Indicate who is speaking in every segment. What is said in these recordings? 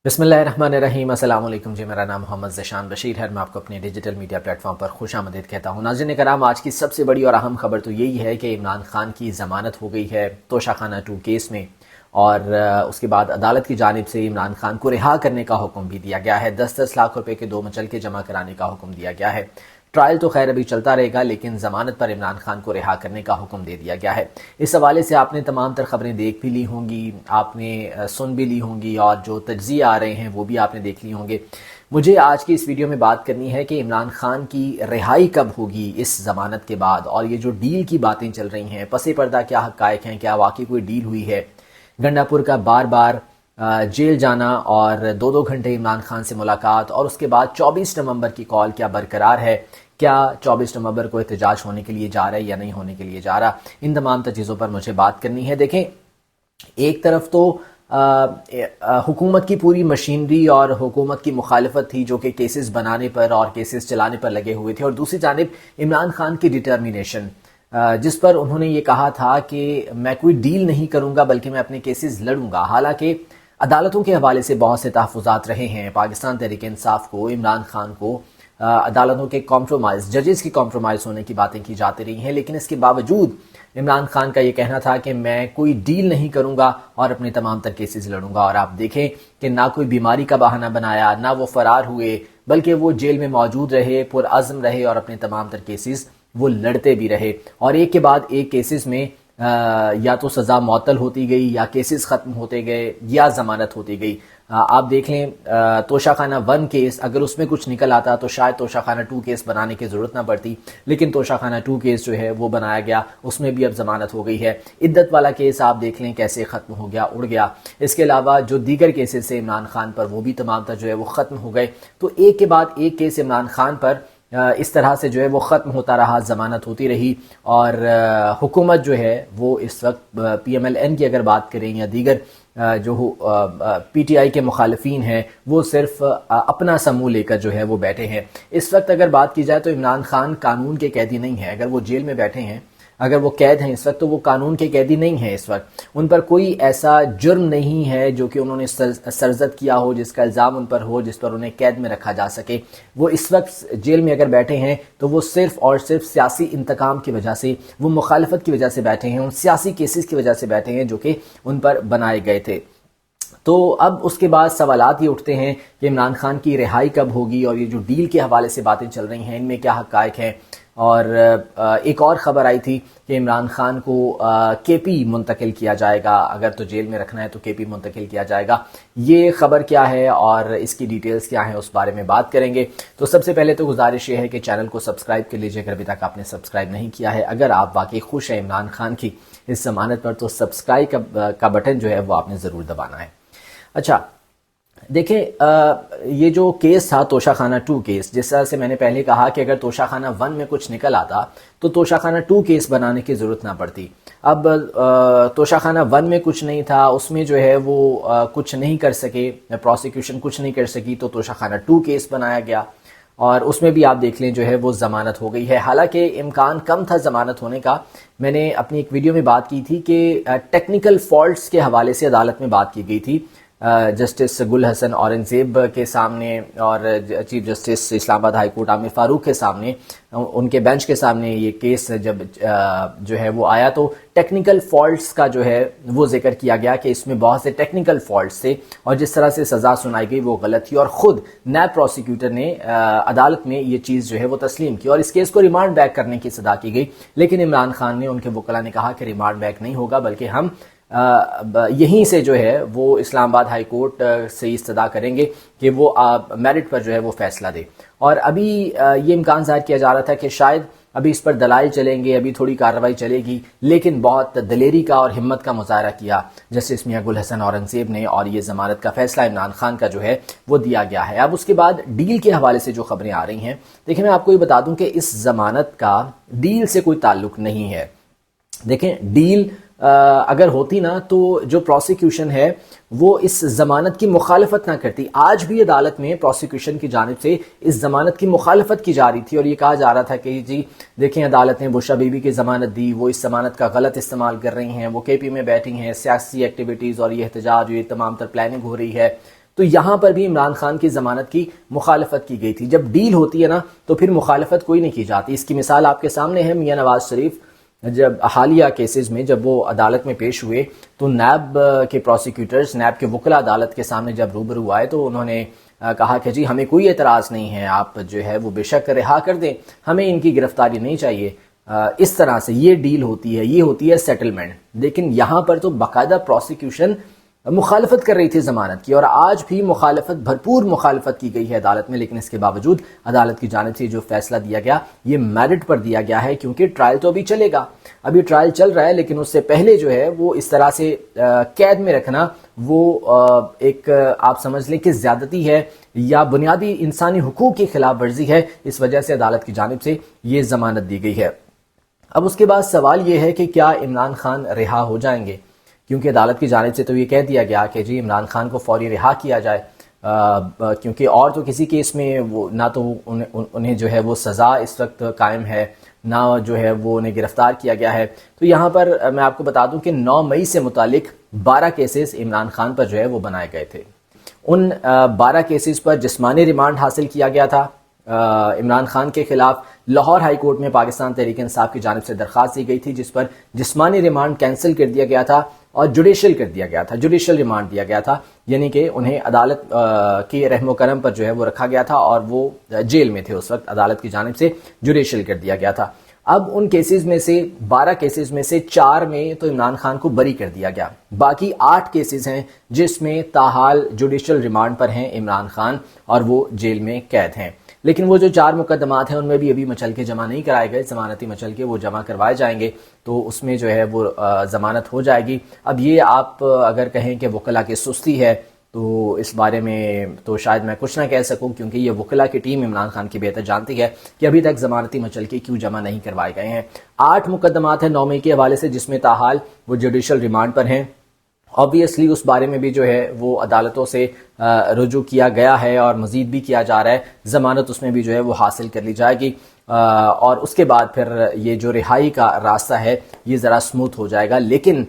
Speaker 1: بسم اللہ الرحمن الرحیم۔ السلام علیکم جی، میرا نام محمد ذیشان بشیر ہے۔ میں آپ کو اپنے ڈیجیٹل میڈیا پلیٹ فارم پر خوش آمدید کہتا ہوں۔ ناظرین کرام، آج کی سب سے بڑی اور اہم خبر تو یہی ہے کہ عمران خان کی ضمانت ہو گئی ہے توشہ خانہ 2 کیس میں، اور اس کے بعد عدالت کی جانب سے عمران خان کو رہا کرنے کا حکم بھی دیا گیا ہے۔ 10-10 لاکھ روپے کے 2 مچلکے جمع کرانے کا حکم دیا گیا ہے۔ ٹرائل تو خیر ابھی چلتا رہے گا، لیکن ضمانت پر عمران خان کو رہا کرنے کا حکم دے دیا گیا ہے۔ اس حوالے سے آپ نے تمام تر خبریں دیکھ بھی لی ہوں گی، آپ نے سن بھی لی ہوں گی، اور جو تجزیے آ رہے ہیں وہ بھی آپ نے دیکھ لی ہوں گے۔ مجھے آج کی اس ویڈیو میں بات کرنی ہے کہ عمران خان کی رہائی کب ہوگی اس ضمانت کے بعد، اور یہ جو ڈیل کی باتیں چل رہی ہیں پس پردہ کیا حقائق ہیں، کیا واقعی کوئی ڈیل ہوئی ہے؟ گنڈا پور کا بار بار جیل جانا اور 2 گھنٹے عمران خان سے ملاقات، اور اس کے بعد 24 نومبر کی کال کیا برقرار ہے؟ کیا 24 نومبر کو احتجاج ہونے کے لیے جا رہا ہے یا نہیں ہونے کے لیے جا رہا؟ ان تمام چیزوں پر مجھے بات کرنی ہے۔ دیکھیں، ایک طرف تو حکومت کی پوری مشینری اور حکومت کی مخالفت تھی جو کہ کیسز بنانے پر اور کیسز چلانے پر لگے ہوئے تھے، اور دوسری جانب عمران خان کی ڈٹرمینیشن، جس پر انہوں نے یہ کہا تھا کہ میں کوئی ڈیل نہیں کروں گا بلکہ میں اپنے کیسز لڑوں گا۔ حالانکہ عدالتوں کے حوالے سے بہت سے تحفظات رہے ہیں پاکستان تحریک انصاف کو، عمران خان کو، عدالتوں کے کمپرومائز، ججز کی کمپرومائز ہونے کی باتیں کی جاتی رہی ہیں، لیکن اس کے باوجود عمران خان کا یہ کہنا تھا کہ میں کوئی ڈیل نہیں کروں گا اور اپنے تمام تر کیسز لڑوں گا۔ اور آپ دیکھیں کہ نہ کوئی بیماری کا بہانہ بنایا، نہ وہ فرار ہوئے، بلکہ وہ جیل میں موجود رہے، پرعزم رہے، اور اپنے تمام تر کیسز وہ لڑتے بھی رہے، اور ایک کے بعد ایک کیسز میں یا تو سزا معطل ہوتی گئی، یا کیسز ختم ہوتے گئے، یا ضمانت ہوتی گئی۔ آپ دیکھ لیں توشہ خانہ 1 کیس، اگر اس میں کچھ نکل آتا تو شاید توشہ خانہ 2 کیس بنانے کی ضرورت نہ پڑتی، لیکن توشہ خانہ 2 کیس جو ہے وہ بنایا گیا، اس میں بھی اب ضمانت ہو گئی ہے۔ عدت والا کیس آپ دیکھ لیں کیسے ختم ہو گیا، اڑ گیا۔ اس کے علاوہ جو دیگر کیسز سے عمران خان پر، وہ بھی تمام تر جو ہے وہ ختم ہو گئے۔ تو ایک کے بعد ایک کیس عمران خان پر اس طرح سے جو ہے وہ ختم ہوتا رہا، ضمانت ہوتی رہی، اور حکومت جو ہے وہ اس وقت پی ایم ایل این کی اگر بات کریں یا دیگر جو پی ٹی آئی کے مخالفین ہیں، وہ صرف اپنا سمو لے کر جو ہے وہ بیٹھے ہیں۔ اس وقت اگر بات کی جائے تو عمران خان قانون کے قیدی نہیں ہیں۔ اگر وہ جیل میں بیٹھے ہیں، اگر وہ قید ہیں اس وقت، تو وہ قانون کے قیدی نہیں ہیں۔ اس وقت ان پر کوئی ایسا جرم نہیں ہے جو کہ انہوں نے سرزد کیا ہو، جس کا الزام ان پر ہو، جس پر انہیں قید میں رکھا جا سکے۔ وہ اس وقت جیل میں اگر بیٹھے ہیں تو وہ صرف اور صرف سیاسی انتقام کی وجہ سے، وہ مخالفت کی وجہ سے بیٹھے ہیں، ان سیاسی کیسز کی وجہ سے بیٹھے ہیں جو کہ ان پر بنائے گئے تھے۔ تو اب اس کے بعد سوالات یہ اٹھتے ہیں کہ عمران خان کی رہائی کب ہوگی، اور یہ جو ڈیل کے حوالے سے باتیں چل رہی ہیں ان میں کیا حقائق ہیں۔ اور ایک اور خبر آئی تھی کہ عمران خان کو کے پی منتقل کیا جائے گا، اگر تو جیل میں رکھنا ہے تو کے پی منتقل کیا جائے گا۔ یہ خبر کیا ہے اور اس کی ڈیٹیلز کیا ہیں، اس بارے میں بات کریں گے۔ تو سب سے پہلے تو گزارش یہ ہے کہ چینل کو سبسکرائب کر لیجئے اگر ابھی تک آپ نے سبسکرائب نہیں کیا ہے۔ اگر آپ واقعی خوش ہیں عمران خان کی اس ضمانت پر، تو سبسکرائب کا بٹن جو ہے وہ آپ نے ضرور دبانا ہے۔ اچھا دیکھیں، یہ جو کیس تھا توشہ خانہ 2 کیس، جس طرح سے میں نے پہلے کہا کہ اگر توشہ خانہ 1 میں کچھ نکل آتا تو توشہ خانہ 2 کیس بنانے کی ضرورت نہ پڑتی۔ اب توشہ خانہ 1 میں کچھ نہیں تھا، اس میں جو ہے وہ کچھ نہیں کر سکے، پروسیکیوشن کچھ نہیں کر سکی، تو توشہ خانہ 2 کیس بنایا گیا، اور اس میں بھی آپ دیکھ لیں جو ہے وہ ضمانت ہو گئی ہے۔ حالانکہ امکان کم تھا ضمانت ہونے کا۔ میں نے اپنی ایک ویڈیو میں بات کی تھی کہ ٹیکنیکل فالٹس کے حوالے سے عدالت میں بات کی گئی تھی، جسٹس گل حسن اورنگزیب کے سامنے، اور چیف جسٹس اسلام آباد ہائی کورٹ عامر فاروق کے سامنے، ان کے بینچ کے سامنے یہ کیس جب جو ہے وہ آیا، تو ٹیکنیکل فالٹس کا جو ہے وہ ذکر کیا گیا کہ اس میں بہت سے ٹیکنیکل فالٹس تھے، اور جس طرح سے سزا سنائی گئی وہ غلط تھی، اور خود نیب پروسیکیوٹر نے عدالت میں یہ چیز جو ہے وہ تسلیم کی، اور اس کیس کو ریمانڈ بیک کرنے کی صدا کی گئی۔ لیکن عمران خان نے، ان کے وکلاء نے کہا کہ ریمانڈ بیک نہیں ہوگا، بلکہ ہم یہیں سے جو ہے وہ اسلام آباد ہائی کورٹ سے استدعا کریں گے کہ وہ میرٹ پر جو ہے وہ فیصلہ دے۔ اور ابھی یہ امکان ظاہر کیا جا رہا تھا کہ شاید ابھی اس پر دلائل چلیں گے، ابھی تھوڑی کارروائی چلے گی، لیکن بہت دلیری کا اور ہمت کا مظاہرہ کیا جسٹس میاں گل حسن اورنگزیب نے، اور یہ ضمانت کا فیصلہ عمران خان کا جو ہے وہ دیا گیا ہے۔ اب اس کے بعد ڈیل کے حوالے سے جو خبریں آ رہی ہیں، دیکھیں میں آپ کو یہ بتا دوں کہ اس ضمانت کا ڈیل سے کوئی تعلق نہیں ہے۔ دیکھیں ڈیل اگر ہوتی نا تو جو پروسیکیوشن ہے وہ اس ضمانت کی مخالفت نہ کرتی۔ آج بھی عدالت میں پروسیکیوشن کی جانب سے اس ضمانت کی مخالفت کی جا رہی تھی، اور یہ کہا جا رہا تھا کہ جی دیکھیں عدالت نے بشرا بی بی کی ضمانت دی، وہ اس ضمانت کا غلط استعمال کر رہی ہیں، وہ کے پی میں بیٹھی ہیں، سیاسی ایکٹیویٹیز اور یہ احتجاج، یہ تمام تر پلاننگ ہو رہی ہے، تو یہاں پر بھی عمران خان کی ضمانت کی مخالفت کی گئی تھی. جب ڈیل ہوتی ہے نا تو پھر مخالفت کوئی نہیں کی جاتی. اس کی مثال آپ کے سامنے ہے. میاں نواز شریف جب حالیہ کیسز میں جب وہ عدالت میں پیش ہوئے تو نیب کے پروسیکیوٹرز، نیب کے وکلاء عدالت کے سامنے جب روبرو آئے تو انہوں نے کہا کہ جی ہمیں کوئی اعتراض نہیں ہے، آپ جو ہے وہ بے شک رہا کر دیں، ہمیں ان کی گرفتاری نہیں چاہیے. اس طرح سے یہ ڈیل ہوتی ہے، یہ ہوتی ہے سیٹلمنٹ. لیکن یہاں پر تو باقاعدہ پروسیکیوشن مخالفت کر رہی تھی ضمانت کی، اور آج بھی مخالفت، بھرپور مخالفت کی گئی ہے عدالت میں. لیکن اس کے باوجود عدالت کی جانب سے جو فیصلہ دیا گیا یہ میرٹ پر دیا گیا ہے، کیونکہ ٹرائل تو ابھی چلے گا، ابھی ٹرائل چل رہا ہے. لیکن اس سے پہلے جو ہے وہ اس طرح سے قید میں رکھنا وہ ایک آپ سمجھ لیں کہ زیادتی ہے یا بنیادی انسانی حقوق کی خلاف ورزی ہے. اس وجہ سے عدالت کی جانب سے یہ ضمانت دی گئی ہے. اب اس کے بعد سوال یہ ہے کہ کیا عمران خان رہا ہو جائیں گے، کیونکہ عدالت کی جانب سے تو یہ کہہ دیا گیا کہ جی عمران خان کو فوری رہا کیا جائے، کیونکہ اور تو کسی کیس میں وہ نہ تو انہیں جو ہے وہ سزا اس وقت قائم ہے، نہ جو ہے وہ انہیں گرفتار کیا گیا ہے. تو یہاں پر میں آپ کو بتا دوں کہ 9 مئی سے متعلق 12 کیسز عمران خان پر جو ہے وہ بنائے گئے تھے. ان 12 کیسز پر جسمانی ریمانڈ حاصل کیا گیا تھا. عمران خان کے خلاف لاہور ہائی کورٹ میں پاکستان تحریک انصاف کی جانب سے درخواست دی گئی تھی، جس پر جسمانی ریمانڈ کینسل کر دیا گیا تھا اور جوڈیشل کر دیا گیا تھا، جوڈیشل ریمانڈ دیا گیا تھا، یعنی کہ انہیں عدالت کے رحم و کرم پر جو ہے وہ رکھا گیا تھا اور وہ جیل میں تھے اس وقت. عدالت کی جانب سے جوڈیشل کر دیا گیا تھا. اب ان کیسز میں سے 12 کیسز میں سے 4 میں تو عمران خان کو بری کر دیا گیا، باقی 8 کیسز ہیں جس میں تاحال جوڈیشل ریمانڈ پر ہیں عمران خان اور وہ جیل میں قید ہیں. لیکن وہ جو 4 مقدمات ہیں ان میں بھی ابھی مچل کے جمع نہیں کرائے گئے، ضمانتی مچل کے وہ جمع کروائے جائیں گے تو اس میں جو ہے وہ ضمانت ہو جائے گی. اب یہ آپ اگر کہیں کہ وکلاء کی سستی ہے تو اس بارے میں تو شاید میں کچھ نہ کہہ سکوں، کیونکہ یہ وکلاء کی ٹیم عمران خان کی بہتر جانتی ہے کہ ابھی تک ضمانتی مچل کے کیوں جمع نہیں کروائے گئے ہیں. 8 مقدمات ہیں 9 مئی کے حوالے سے جس میں تاحال وہ جوڈیشل ریمانڈ پر ہیں. آبویسلی اس بارے میں بھی جو ہے وہ عدالتوں سے رجوع کیا گیا ہے اور مزید بھی کیا جا رہا ہے. ضمانت اس میں بھی جو ہے وہ حاصل کر لی جائے گی اور اس کے بعد پھر یہ جو رہائی کا راستہ ہے یہ ذرا سموتھ ہو جائے گا. لیکن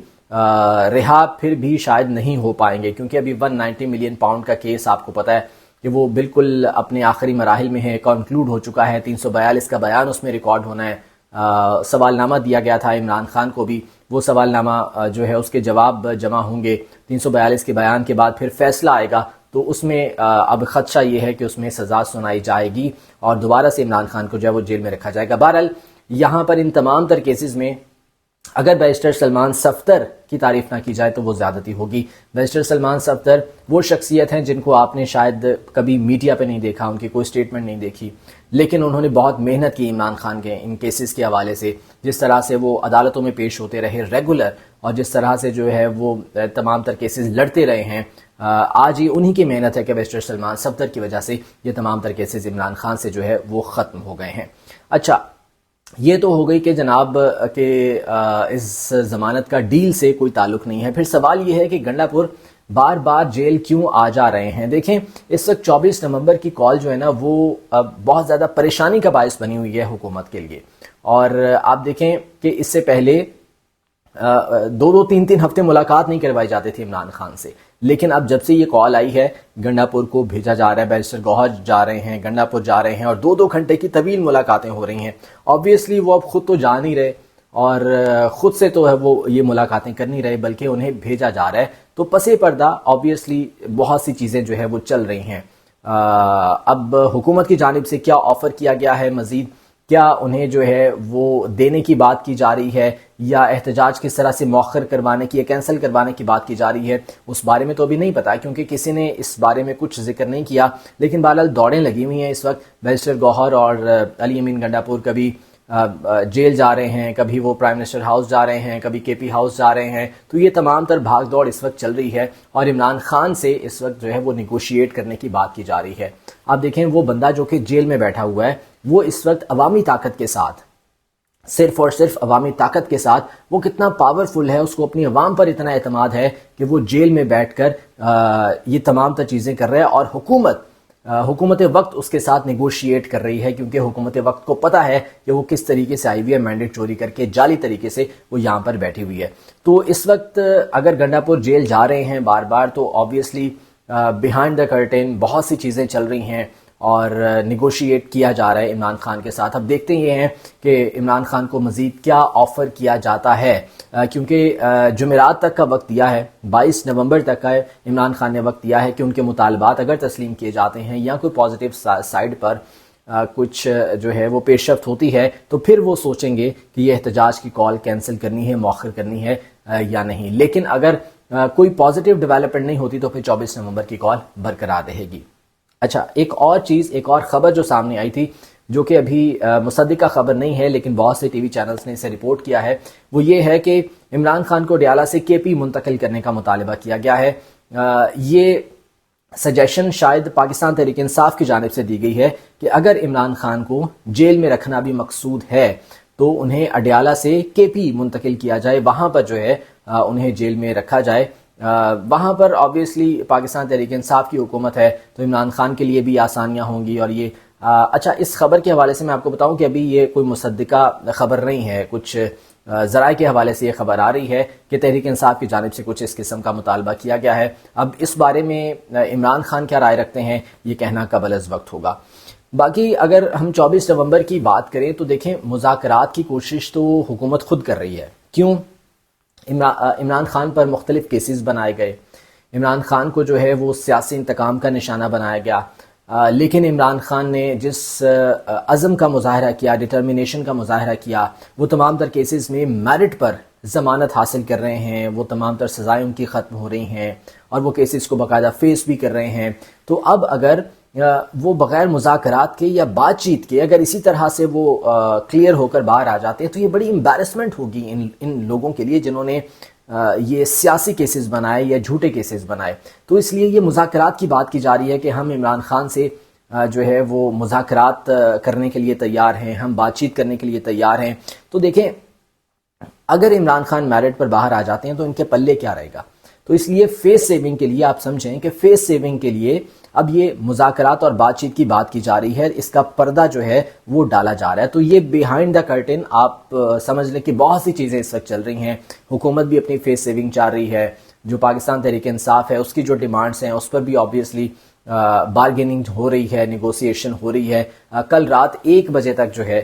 Speaker 1: رہا پھر بھی شاید نہیں ہو پائیں گے، کیونکہ ابھی 190 ملین پاؤنڈ کا کیس آپ کو پتہ ہے کہ وہ بالکل اپنے آخری مراحل میں ہے، کنکلوڈ ہو چکا ہے. 342 کا بیان اس میں ریکارڈ ہونا ہے. سوال نامہ دیا گیا تھا عمران خان کو بھی، وہ سوال نامہ جو ہے اس کے جواب جمع ہوں گے. 342 کے بیان کے بعد پھر فیصلہ آئے گا تو اس میں اب خدشہ یہ ہے کہ اس میں سزا سنائی جائے گی اور دوبارہ سے عمران خان کو جو ہے وہ جیل میں رکھا جائے گا. بہرحال یہاں پر ان تمام تر کیسز میں اگر بیرسٹر سلمان صفدر کی تعریف نہ کی جائے تو وہ زیادتی ہوگی. بیرسٹر سلمان صفدر وہ شخصیت ہیں جن کو آپ نے شاید کبھی میڈیا پہ نہیں دیکھا، ان کی کوئی سٹیٹمنٹ نہیں دیکھی، لیکن انہوں نے بہت محنت کی عمران خان کے ان کیسز کے حوالے سے. جس طرح سے وہ عدالتوں میں پیش ہوتے رہے ریگولر، اور جس طرح سے جو ہے وہ تمام تر کیسز لڑتے رہے ہیں، آج یہ انہی کی محنت ہے کہ بیرسٹر سلمان صفدر کی وجہ سے یہ تمام تر کیسز عمران خان سے جو ہے وہ ختم ہو گئے ہیں. اچھا، یہ تو ہو گئی کہ جناب کہ اس ضمانت کا ڈیل سے کوئی تعلق نہیں ہے. پھر سوال یہ ہے کہ گنڈا پور بار بار جیل کیوں آ جا رہے ہیں. دیکھیں اس وقت 24 نومبر کی کال جو ہے نا وہ بہت زیادہ پریشانی کا باعث بنی ہوئی ہے حکومت کے لیے. اور آپ دیکھیں کہ اس سے پہلے 2-3 ہفتے ملاقات نہیں کروائی جاتی تھی عمران خان سے، لیکن اب جب سے یہ کال آئی ہے گنڈا پور کو بھیجا جا رہا ہے، بیرسٹر گوہر جا رہے ہیں، گنڈا پور جا رہے ہیں اور 2 گھنٹے کی طویل ملاقاتیں ہو رہی ہیں. آبویسلی وہ اب خود تو جا نہیں رہے اور خود سے تو ہے وہ یہ ملاقاتیں کر نہیں رہے، بلکہ انہیں بھیجا جا رہا ہے. تو پس پردہ آبویسلی بہت سی چیزیں جو ہے وہ چل رہی ہیں. اب حکومت کی جانب سے کیا آفر کیا گیا ہے مزید، کیا انہیں جو ہے وہ دینے کی بات کی جا رہی ہے یا احتجاج کس طرح سے مؤخر کروانے کی یا کینسل کروانے کی بات کی جا رہی ہے، اس بارے میں تو ابھی نہیں پتا، کیونکہ کسی نے اس بارے میں کچھ ذکر نہیں کیا. لیکن بہرحال دوڑیں لگی ہوئی ہیں اس وقت. بیرسٹر گوہر اور علی امین گنڈا پور کبھی جیل جا رہے ہیں، کبھی وہ پرائم منسٹر ہاؤس جا رہے ہیں، کبھی کے پی ہاؤس جا رہے ہیں. تو یہ تمام تر بھاگ دوڑ اس وقت چل رہی ہے اور عمران خان سے اس وقت جو ہے وہ نیگوشیٹ کرنے کی بات کی جا رہی ہے. آپ دیکھیں وہ بندہ جو کہ جیل میں بیٹھا ہوا ہے وہ اس وقت عوامی طاقت کے ساتھ، صرف اور صرف عوامی طاقت کے ساتھ وہ کتنا پاورفل ہے، اس کو اپنی عوام پر اتنا اعتماد ہے کہ وہ جیل میں بیٹھ کر یہ تمام تر چیزیں کر رہے ہیں اور حکومت وقت اس کے ساتھ نیگوشیٹ کر رہی ہے، کیونکہ حکومت وقت کو پتہ ہے کہ وہ کس طریقے سے آئی ہوئی ہے، مینڈیٹ چوری کر کے جعلی طریقے سے وہ یہاں پر بیٹھی ہوئی ہے. تو اس وقت اگر گنڈا پور جیل جا رہے ہیں بار بار تو آبویسلی بیہائنڈ دا کرٹن بہت سی چیزیں چل رہی ہیں اور نیگوشیٹ کیا جا رہا ہے عمران خان کے ساتھ. اب دیکھتے یہ ہیں کہ عمران خان کو مزید کیا آفر کیا جاتا ہے، کیونکہ جمعرات تک کا وقت دیا ہے، 22 نومبر تک کا عمران خان نے وقت دیا ہے کہ ان کے مطالبات اگر تسلیم کیے جاتے ہیں یا کوئی پازیٹیو سائڈ پر کچھ جو ہے وہ پیش رفت ہوتی ہے تو پھر وہ سوچیں گے کہ یہ احتجاج کی کال کینسل کرنی ہے، مؤخر کرنی ہے یا نہیں. لیکن اگر کوئی پازیٹیو ڈیولپمنٹ نہیں ہوتی تو پھر 24 نومبر کی کال برقرار رہے گی. اچھا، ایک اور خبر جو سامنے آئی تھی، جو کہ ابھی مصدقہ خبر نہیں ہے لیکن بہت سے ٹی وی چینلز نے اسے رپورٹ کیا ہے، وہ یہ ہے کہ عمران خان کو اڈیالہ سے کے پی منتقل کرنے کا مطالبہ کیا گیا ہے. یہ سجیشن شاید پاکستان تحریک انصاف کی جانب سے دی گئی ہے کہ اگر عمران خان کو جیل میں رکھنا بھی مقصود ہے تو انہیں اڈیالہ سے کے پی منتقل کیا جائے، وہاں پر جو ہے انہیں جیل میں رکھا جائے. وہاں پر آبویسلی پاکستان تحریک انصاف کی حکومت ہے تو عمران خان کے لیے بھی آسانیاں ہوں گی. اور یہ اچھا، اس خبر کے حوالے سے میں آپ کو بتاؤں کہ ابھی یہ کوئی مصدقہ خبر نہیں ہے، کچھ ذرائع کے حوالے سے یہ خبر آ رہی ہے کہ تحریک انصاف کی جانب سے کچھ اس قسم کا مطالبہ کیا گیا ہے. اب اس بارے میں عمران خان کیا رائے رکھتے ہیں یہ کہنا قبل از وقت ہوگا. باقی اگر ہم 24 نومبر کی بات کریں تو دیکھیں، مذاکرات کی کوشش تو حکومت خود کر رہی ہے. کیوں؟ عمران خان پر مختلف کیسز بنائے گئے، عمران خان کو جو ہے وہ سیاسی انتقام کا نشانہ بنایا گیا، لیکن عمران خان نے جس عزم کا مظاہرہ کیا، ڈٹرمنیشن کا مظاہرہ کیا، وہ تمام تر کیسز میں میرٹ پر ضمانت حاصل کر رہے ہیں، وہ تمام تر سزائیں ان کی ختم ہو رہی ہیں اور وہ کیسز کو باقاعدہ فیس بھی کر رہے ہیں. تو اب اگر وہ بغیر مذاکرات کے یا بات چیت کے اگر اسی طرح سے وہ کلیئر ہو کر باہر آ جاتے ہیں تو یہ بڑی امبیرسمنٹ ہوگی ان لوگوں کے لیے جنہوں نے یہ سیاسی کیسز بنائے یا جھوٹے کیسز بنائے. تو اس لیے یہ مذاکرات کی بات کی جا رہی ہے کہ ہم عمران خان سے جو ہے وہ مذاکرات کرنے کے لیے تیار ہیں، ہم بات چیت کرنے کے لیے تیار ہیں. تو دیکھیں، اگر عمران خان میرٹ پر باہر آ جاتے ہیں تو ان کے پلے کیا رہے گا. تو اس لیے فیس سیونگ کے لیے آپ سمجھیں کہ فیس سیونگ کے لیے اب یہ مذاکرات اور بات چیت کی بات کی جا رہی ہے، اس کا پردہ جو ہے وہ ڈالا جا رہا ہے. تو یہ بیہائنڈ دا کرٹن آپ سمجھ لیں کہ بہت سی چیزیں اس وقت چل رہی ہیں. حکومت بھی اپنی فیس سیونگ چاہ رہی ہے، جو پاکستان تحریک انصاف ہے اس کی جو ڈیمانڈز ہیں اس پر بھی آبویسلی بارگیننگ ہو رہی ہے، نیگوسیشن ہو رہی ہے. کل رات 1 بجے تک جو ہے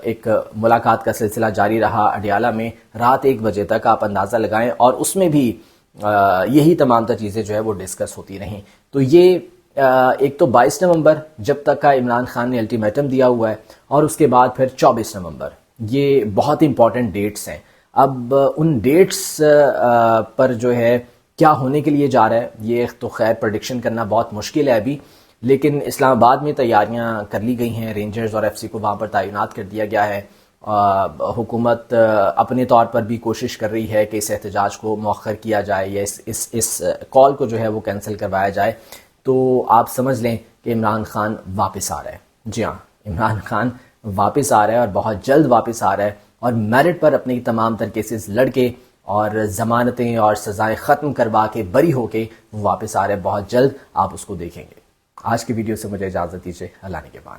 Speaker 1: ایک ملاقات کا سلسلہ جاری رہا اڈیالہ میں، رات 1 بجے تک آپ اندازہ لگائیں، اور اس میں بھی یہی تمام تر چیزیں جو ہے وہ ڈسکس ہوتی رہیں. تو یہ ایک تو 22 نومبر جب تک کا عمران خان نے الٹیمیٹم دیا ہوا ہے، اور اس کے بعد پھر 24 نومبر، یہ بہت امپورٹنٹ ڈیٹس ہیں. اب ان ڈیٹس پر جو ہے کیا ہونے کے لیے جا رہا ہے یہ تو خیر پریڈکشن کرنا بہت مشکل ہے ابھی، لیکن اسلام آباد میں تیاریاں کر لی گئی ہیں، رینجرز اور ایف سی کو وہاں پر تعینات کر دیا گیا ہے. حکومت اپنے طور پر بھی کوشش کر رہی ہے کہ اس احتجاج کو مؤخر کیا جائے یا اس کال کو جو ہے وہ کینسل کروایا جائے. تو آپ سمجھ لیں کہ عمران خان واپس آ رہا ہے. جی ہاں، عمران خان واپس آ رہا ہے اور بہت جلد واپس آ رہا ہے، اور میرٹ پر اپنی تمام تر کیسز لڑ کے اور ضمانتیں اور سزائیں ختم کروا کے بری ہو کے وہ واپس آ رہے ہیں. بہت جلد آپ اس کو دیکھیں گے. آج کی ویڈیو سے مجھے اجازت دیجیے. اللہ نگہبان.